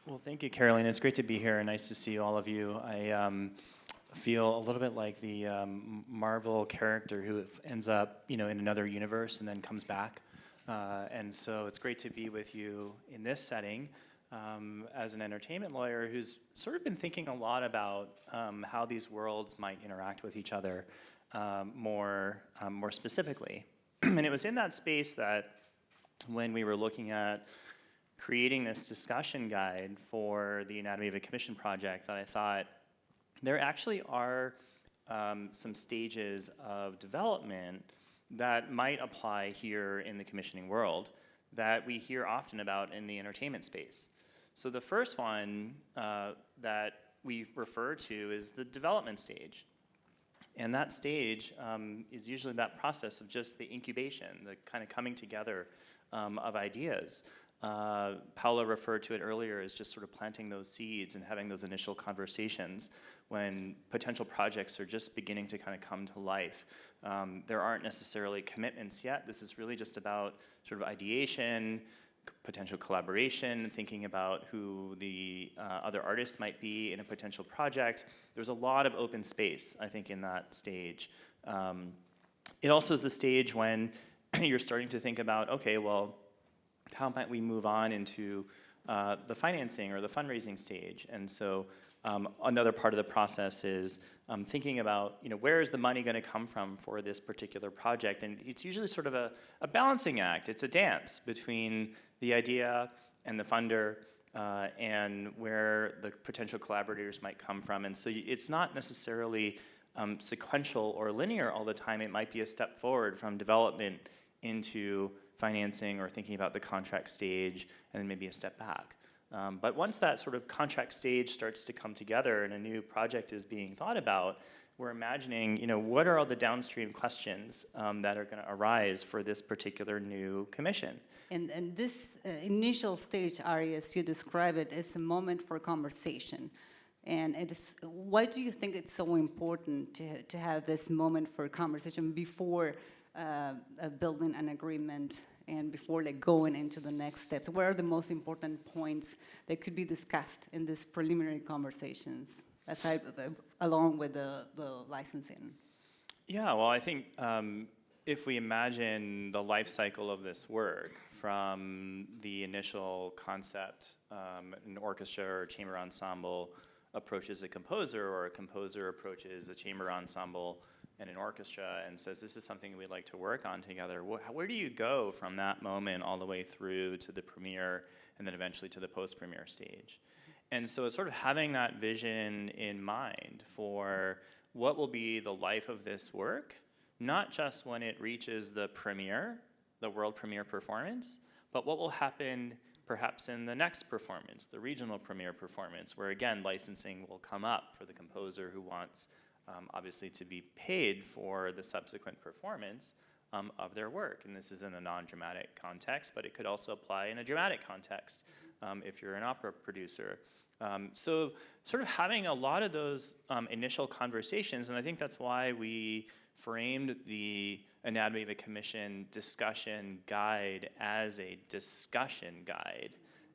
Well, thank you, Caroline. It's great to be here and nice to see all of you. I feel a little bit like the Marvel character who ends up, in another universe and then comes back. And so it's great to be with you in this setting as an entertainment lawyer who's sort of been thinking a lot about how these worlds might interact with each other more specifically. And it was in that space that when we were looking at creating this discussion guide for the Anatomy of a Commission project that I thought there actually are some stages of development that might apply here in the commissioning world that we hear often about in the entertainment space. So the first one that we refer to is the development stage. And that stage is usually that process of just the incubation, the kind of coming together of ideas. Paula referred to it earlier as just sort of planting those seeds and having those initial conversations when potential projects are just beginning to kind of come to life. There aren't necessarily commitments yet. This is really just about sort of ideation, potential collaboration, thinking about who the other artists might be in a potential project. There's a lot of open space, I think, in that stage. It also is the stage when you're starting to think about, okay, well, how might we move on into the financing or the fundraising stage? And so another part of the process is thinking about, where is the money going to come from for this particular project? And it's usually sort of a balancing act. It's a dance between the idea and the funder and where the potential collaborators might come from. And so it's not necessarily sequential or linear all the time. It might be a step forward from development into financing or thinking about the contract stage, and then maybe a step back. But once that sort of contract stage starts to come together and a new project is being thought about, we're imagining, what are all the downstream questions that are going to arise for this particular new commission? And this initial stage, Ari, as you describe it, is a moment for conversation. And it is, why do you think it's so important to have this moment for conversation before building an agreement and before going into the next steps? What are the most important points that could be discussed in these preliminary conversations along with the licensing? Yeah, well, I think if we imagine the life cycle of this work from the initial concept, an orchestra or chamber ensemble approaches a composer, or a composer approaches a chamber ensemble and an orchestra and says, this is something we'd like to work on together. Where do you go from that moment all the way through to the premiere and then eventually to the post-premiere stage? And so it's sort of having that vision in mind for what will be the life of this work, not just when it reaches the premiere, the world premiere performance, but what will happen perhaps in the next performance, the regional premiere performance, where again, licensing will come up for the composer who wants obviously to be paid for the subsequent performance of their work. And this is in a non-dramatic context, but it could also apply in a dramatic context if you're an opera producer. So sort of having a lot of those initial conversations, and I think that's why we framed the Anatomy of a Commission discussion guide as a discussion guide.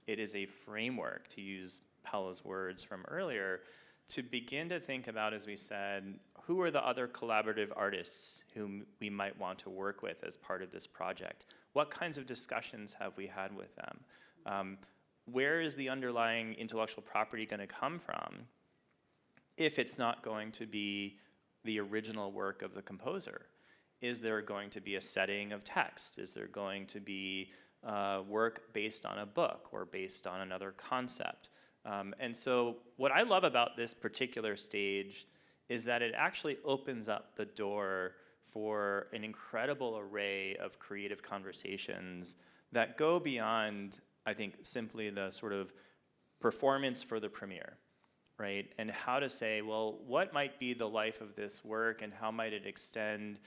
It is a framework, to use Paula's words from earlier, to begin to think about, as we said, who are the other collaborative artists whom we might want to work with as part of this project? What kinds of discussions have we had with them? Where is the underlying intellectual property going to come from if it's not going to be the original work of the composer? Is there going to be a setting of text? Is there going to be work based on a book or based on another concept? And so what I love about this particular stage is that it actually opens up the door for an incredible array of creative conversations that go beyond, I think, simply the sort of performance for the premiere, right? And how to say, well, what might be the life of this work and how might it extend,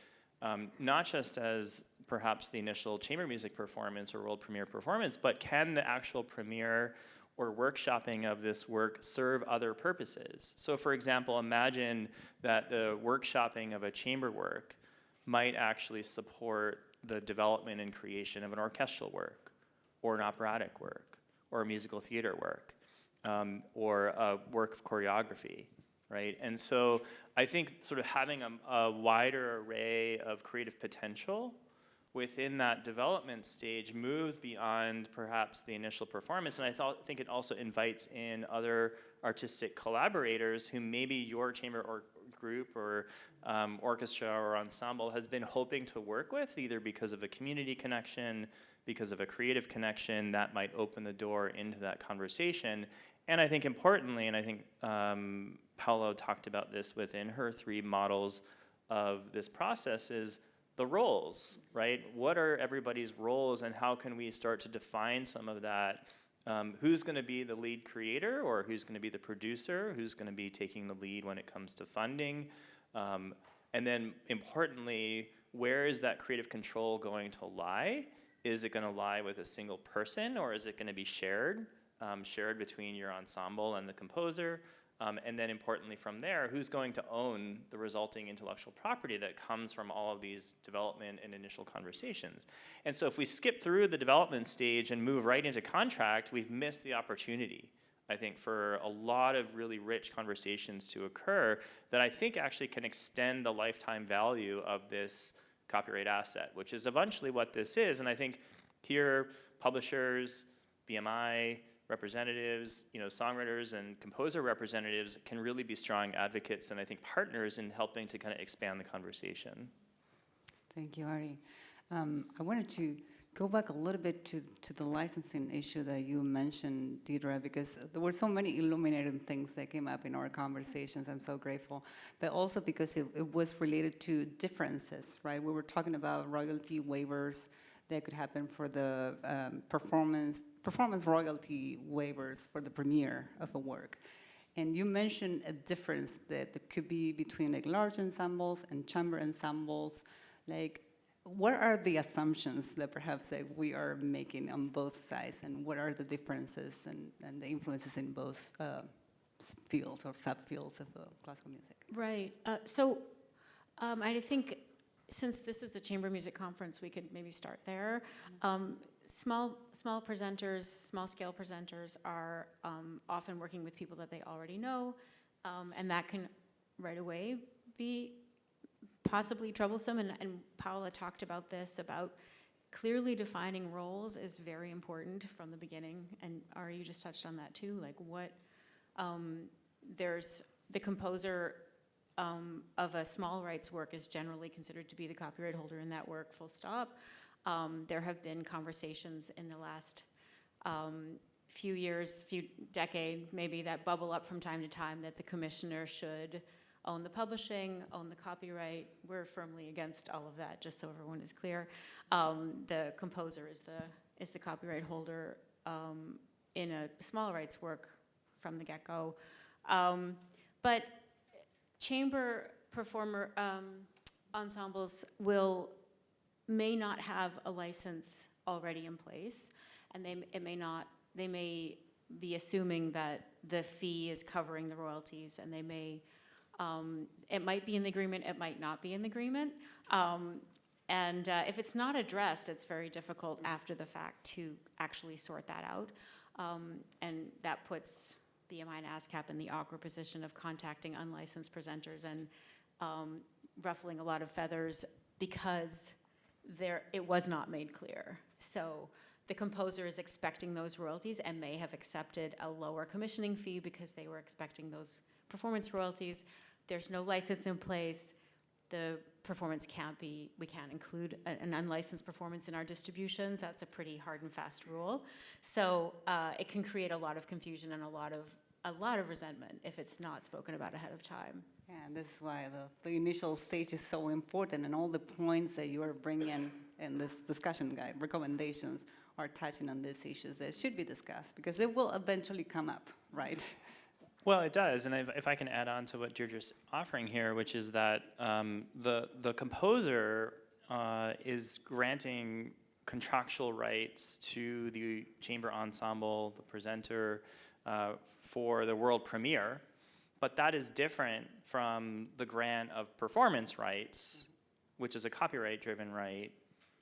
not just as perhaps the initial chamber music performance or world premiere performance, but can the actual premiere or workshopping of this work serve other purposes? So for example, imagine that the workshopping of a chamber work might actually support the development and creation of an orchestral work, or an operatic work, or a musical theater work. or a work of choreography, right? And so I think sort of having a wider array of creative potential within that development stage moves beyond perhaps the initial performance. And I think it also invites in other artistic collaborators who maybe your chamber or group or orchestra or ensemble has been hoping to work with, either because of a community connection, because of a creative connection that might open the door into that conversation. And I think importantly, and I think Paolo talked about this within her 3 models of this process, is the roles, right? What are everybody's roles, and how can we start to define some of that? Who's going to be the lead creator, or who's going to be the producer? Who's going to be taking the lead when it comes to funding? And then importantly, where is that creative control going to lie? Is it going to lie with a single person, or is it going to be shared between your ensemble and the composer? And then importantly from there, who's going to own the resulting intellectual property that comes from all of these development and initial conversations? And so if we skip through the development stage and move right into contract, we've missed the opportunity, I think, for a lot of really rich conversations to occur that I think actually can extend the lifetime value of this copyright asset, which is eventually what this is. And I think here, publishers, BMI, representatives, songwriters and composer representatives can really be strong advocates and I think partners in helping to kind of expand the conversation. Thank you, Ari. I wanted to go back a little bit to the licensing issue that you mentioned, Deirdre, because there were so many illuminating things that came up in our conversations. I'm so grateful. But also because it was related to differences, right? We were talking about royalty waivers that could happen for the performance royalty waivers for the premiere of a work. And you mentioned a difference that could be between like large ensembles and chamber ensembles. Like, what are the assumptions that perhaps we are making on both sides, and what are the differences and the influences in both fields or subfields of classical music? Right. So I think since this is a chamber music conference, we could maybe start there. Small presenters, small scale presenters are often working with people that they already know, and that can right away be possibly troublesome. And Paola talked about this, about clearly defining roles is very important from the beginning. And Ari, you just touched on that too. Like there's the composer of a small rights work is generally considered to be the copyright holder in that work, full stop. There have been conversations in the last few years, few decade, maybe, that bubble up from time to time that the commissioner should own the publishing, own the copyright. We're firmly against all of that, just so everyone is clear. The composer is the copyright holder in a small rights work from the get-go. But chamber performer ensembles may not have a license already in place, and they may be assuming that the fee is covering the royalties, and they may, it might be in the agreement, it might not be in the agreement. And if it's not addressed, it's very difficult after the fact to actually sort that out. And that puts BMI and ASCAP in the awkward position of contacting unlicensed presenters and ruffling a lot of feathers because it was not made clear. So the composer is expecting those royalties and may have accepted a lower commissioning fee because they were expecting those performance royalties. There's no license in place. The performance we can't include an unlicensed performance in our distributions. That's a pretty hard and fast rule. So it can create a lot of confusion and a lot of resentment if it's not spoken about ahead of time. Yeah, and this is why the initial stage is so important, and all the points that you are bringing in this discussion guide, recommendations, are touching on these issues that should be discussed, because it will eventually come up, right? Well, it does, and if I can add on to what Deirdre's offering here, which is that the composer is granting contractual rights to the chamber ensemble, the presenter, for the world premiere, but that is different from the grant of performance rights, which is a copyright-driven right,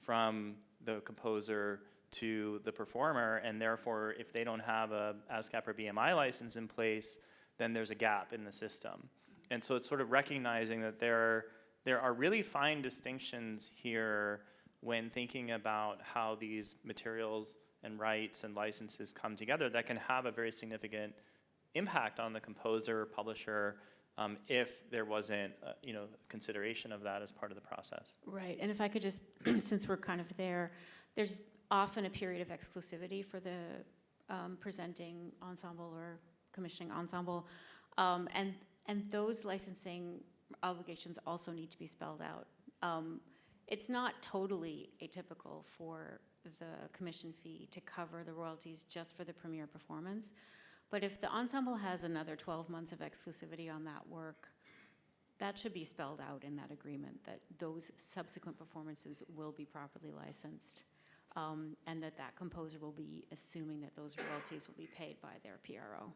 from the composer to the performer, and therefore, if they don't have a ASCAP or BMI license in place, then there's a gap in the system. And so it's sort of recognizing that there are really fine distinctions here when thinking about how these materials and rights and licenses come together that can have a very significant impact on the composer, publisher, if there wasn't, consideration of that as part of the process. Right, and if I could just, since we're kind of there, there's often a period of exclusivity for the presenting ensemble or commissioning ensemble, and those licensing obligations also need to be spelled out. It's not totally atypical for the commission fee to cover the royalties just for the premiere performance. But if the ensemble has another 12 months of exclusivity on that work, that should be spelled out in that agreement, that those subsequent performances will be properly licensed, and that composer will be assuming that those royalties will be paid by their PRO.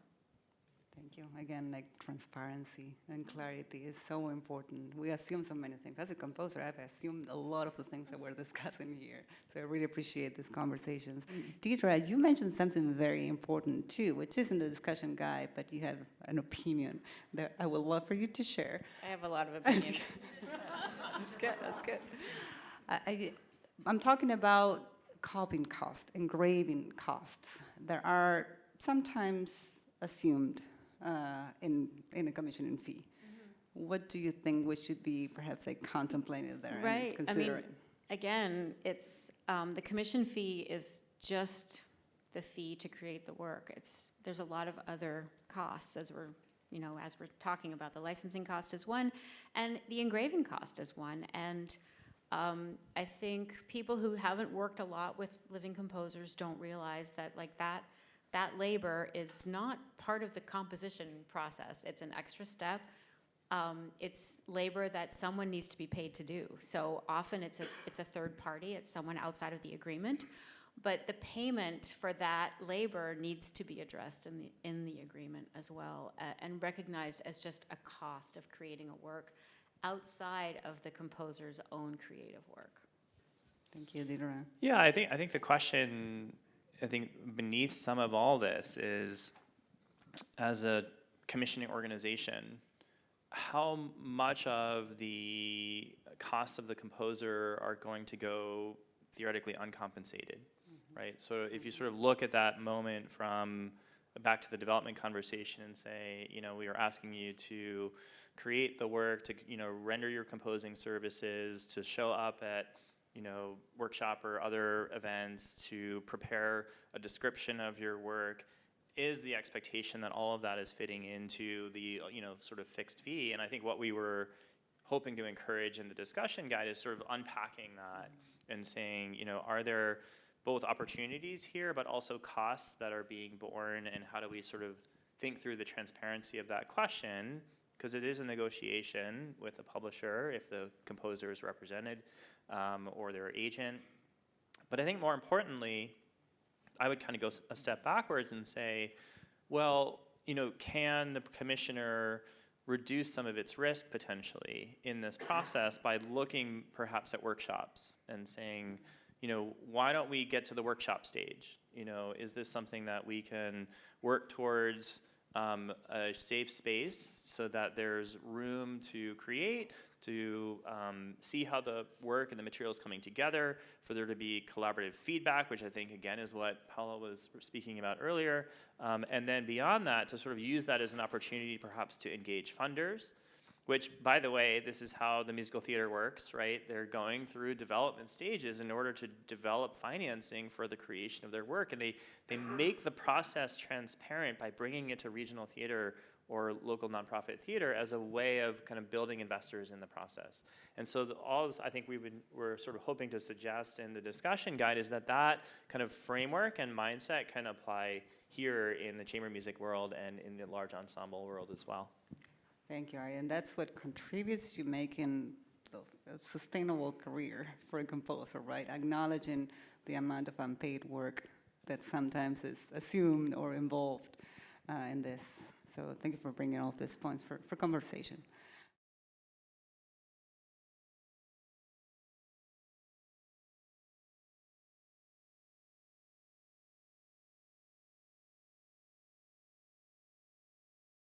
Thank you. Again, like transparency and clarity is so important. We assume so many things. As a composer, I've assumed a lot of the things that we're discussing here. So I really appreciate these conversations. Deirdre, you mentioned something very important too, which isn't a discussion guide, but you have an opinion that I would love for you to share. I have a lot of opinions. That's good. I'm talking about copying cost, engraving costs that are sometimes assumed in a commissioning fee. What do you think we should be perhaps like contemplating there and considering? I mean, again, it's the commission fee is just the fee to create the work. There's a lot of other costs as we're talking about. The licensing cost is one, and the engraving cost is one. And I think people who haven't worked a lot with living composers don't realize that that labor is not part of the composition process. It's an extra step. It's labor that someone needs to be paid to do. So often it's a third party. It's someone outside of the agreement. But the payment for that labor needs to be addressed in the agreement as well, and recognized as just a cost of creating a work outside of the composer's own creative work. Thank you, Deirdre. Yeah, I think the question, beneath some of all this is, as a commissioning organization, how much of the costs of the composer are going to go theoretically uncompensated, right? So if you sort of look at that moment from back to the development conversation and say, we are asking you to create the work, to render your composing services, to show up at workshop or other events, to prepare a description of your work, is the expectation that all of that is fitting into the sort of fixed fee. And I think what we were hoping to encourage in the discussion guide is sort of unpacking that and saying, are there both opportunities here, but also costs that are being borne, and how do we sort of think through the transparency of that question? Because it is a negotiation with a publisher if the composer is represented, or their agent. But I think more importantly, I would kind of go a step backwards and say, well, can the commissioner reduce some of its risk potentially in this process by looking perhaps at workshops and saying, why don't we get to the workshop stage? Is this something that we can work towards a safe space so that there's room to create, to see how the work and the material is coming together, for there to be collaborative feedback, which I think, again, is what Paula was speaking about earlier. And then beyond that, to sort of use that as an opportunity perhaps to engage funders, which, by the way, this is how the musical theater works, right? They're going through development stages in order to develop financing for the creation of their work. And they make the process transparent by bringing it to regional theater or local nonprofit theater as a way of kind of building investors in the process. And so all this, I think we're sort of hoping to suggest in the discussion guide is that kind of framework and mindset can apply here in the chamber music world and in the large ensemble world as well. Thank you, Ari. And that's what contributes to making a sustainable career for a composer, right? Acknowledging the amount of unpaid work that sometimes is assumed or involved in this. So thank you for bringing all these points for conversation.